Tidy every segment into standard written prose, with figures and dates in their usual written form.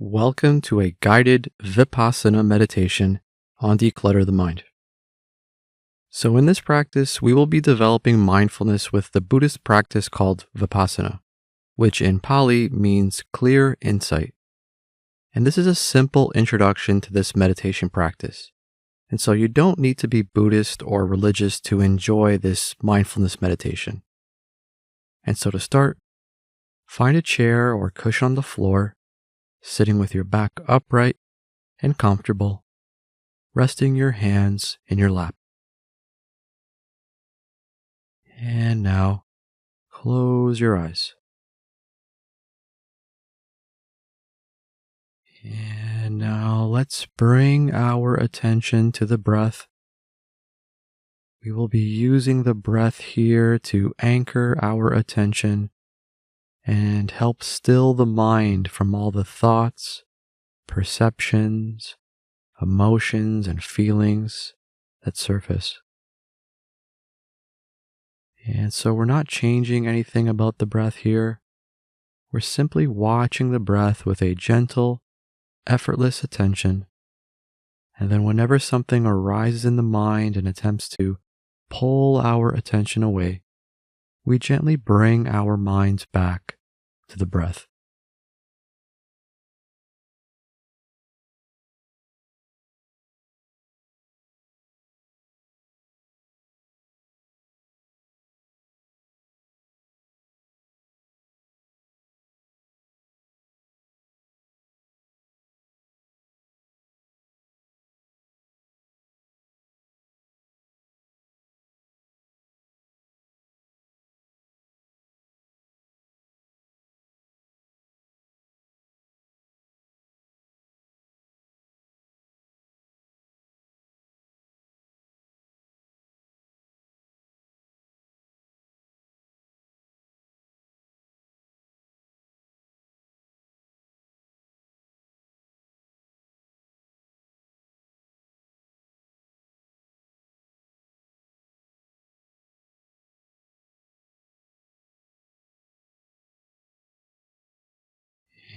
Welcome to a guided Vipassana meditation on Declutter the Mind. So in this practice, we will be developing mindfulness with the Buddhist practice called Vipassana, which in Pali means clear insight. And this is a simple introduction to this meditation practice. And so you don't need to be Buddhist or religious to enjoy this mindfulness meditation. And so to start, find a chair or cushion on the floor, sitting with your back upright and comfortable, resting your hands in your lap. And now, close your eyes. And now let's bring our attention to the breath. We will be using the breath here to anchor our attention and help still the mind from all the thoughts, perceptions, emotions, and feelings that surface. And so we're not changing anything about the breath here. We're simply watching the breath with a gentle, effortless attention. And then whenever something arises in the mind and attempts to pull our attention away, we gently bring our minds back to the breath.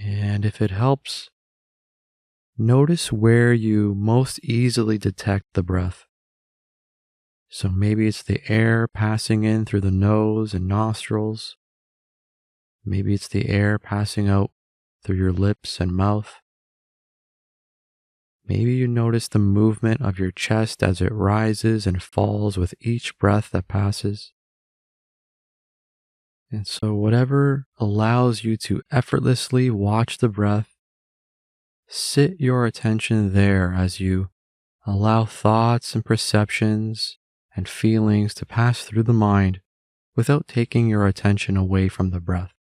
And if it helps, notice where you most easily detect the breath. So maybe it's the air passing in through the nose and nostrils. Maybe it's the air passing out through your lips and mouth. Maybe you notice the movement of your chest as it rises and falls with each breath that passes. And so whatever allows you to effortlessly watch the breath, sit your attention there as you allow thoughts and perceptions and feelings to pass through the mind without taking your attention away from the breath.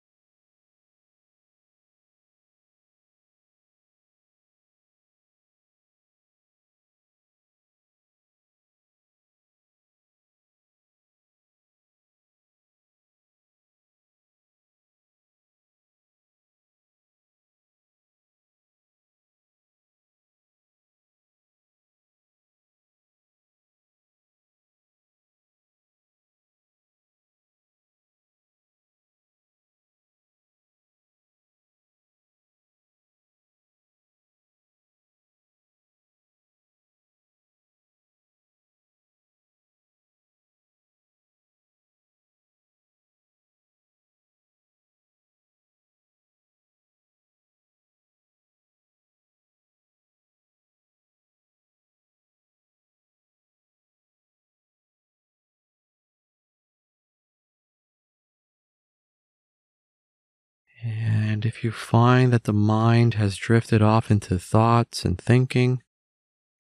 And if you find that the mind has drifted off into thoughts and thinking,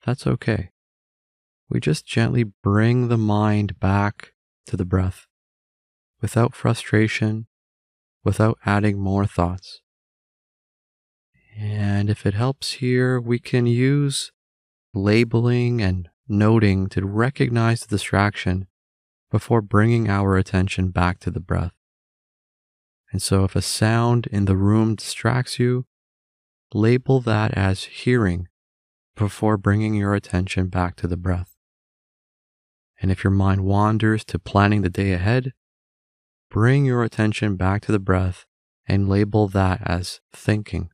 that's okay. We just gently bring the mind back to the breath without frustration, without adding more thoughts. And if it helps here, we can use labeling and noting to recognize the distraction before bringing our attention back to the breath. And so if a sound in the room distracts you, label that as hearing before bringing your attention back to the breath. And if your mind wanders to planning the day ahead, bring your attention back to the breath and label that as thinking.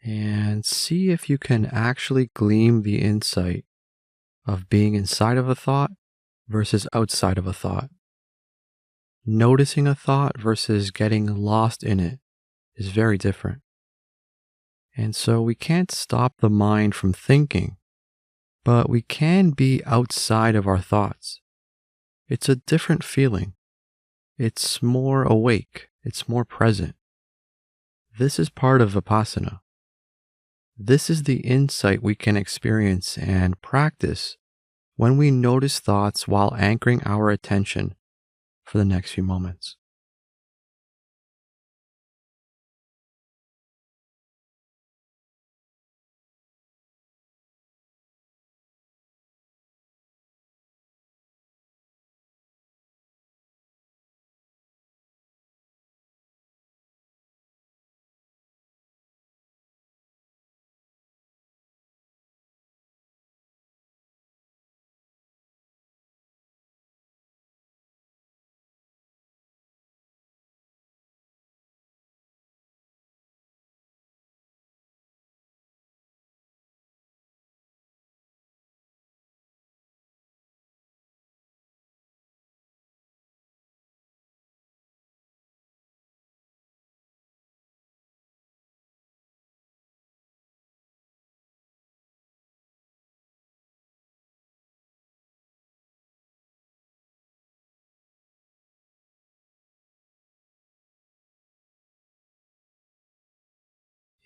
And see if you can actually glean the insight of being inside of a thought versus outside of a thought. Noticing a thought versus getting lost in it is very different. And so we can't stop the mind from thinking, but we can be outside of our thoughts. It's a different feeling. It's more awake. It's more present. This is part of Vipassana. This is the insight we can experience and practice when we notice thoughts while anchoring our attention for the next few moments.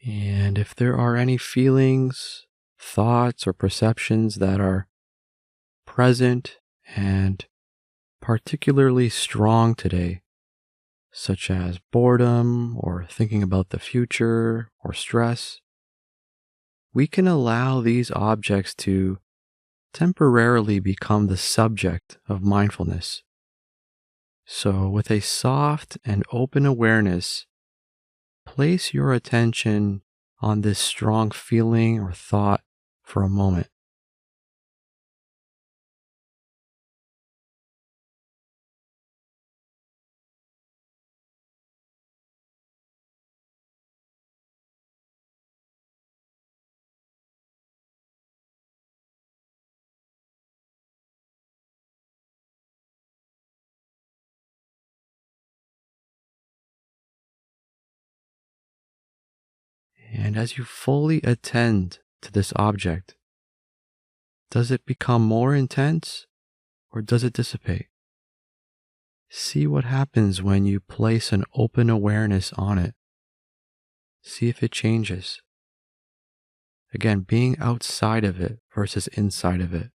And if there are any feelings, thoughts, or perceptions that are present and particularly strong today, such as boredom or thinking about the future or stress, we can allow these objects to temporarily become the subject of mindfulness. So, with a soft and open awareness, place your attention on this strong feeling or thought for a moment. And as you fully attend to this object, does it become more intense or does it dissipate? See what happens when you place an open awareness on it. See if it changes. Again, being outside of it versus inside of it.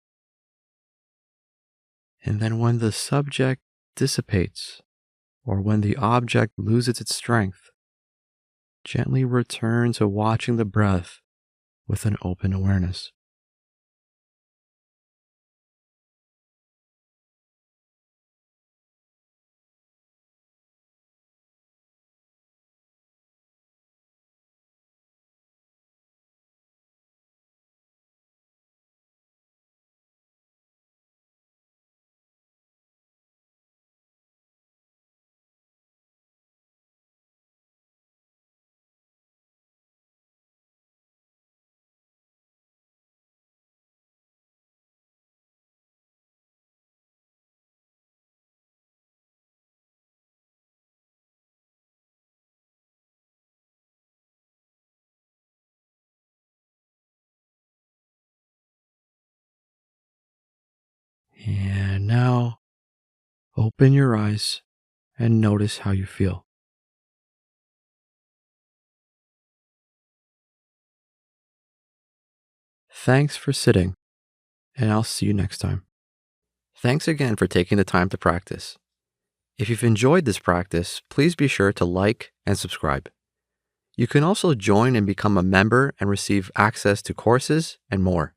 And then when the subject dissipates, or when the object loses its strength, gently return to watching the breath with an open awareness. And now, open your eyes and notice how you feel. Thanks for sitting, and I'll see you next time. Thanks again for taking the time to practice. If you've enjoyed this practice, please be sure to like and subscribe. You can also join and become a member and receive access to courses and more.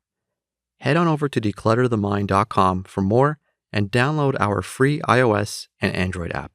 Head on over to declutterthemind.com for more and download our free iOS and Android app.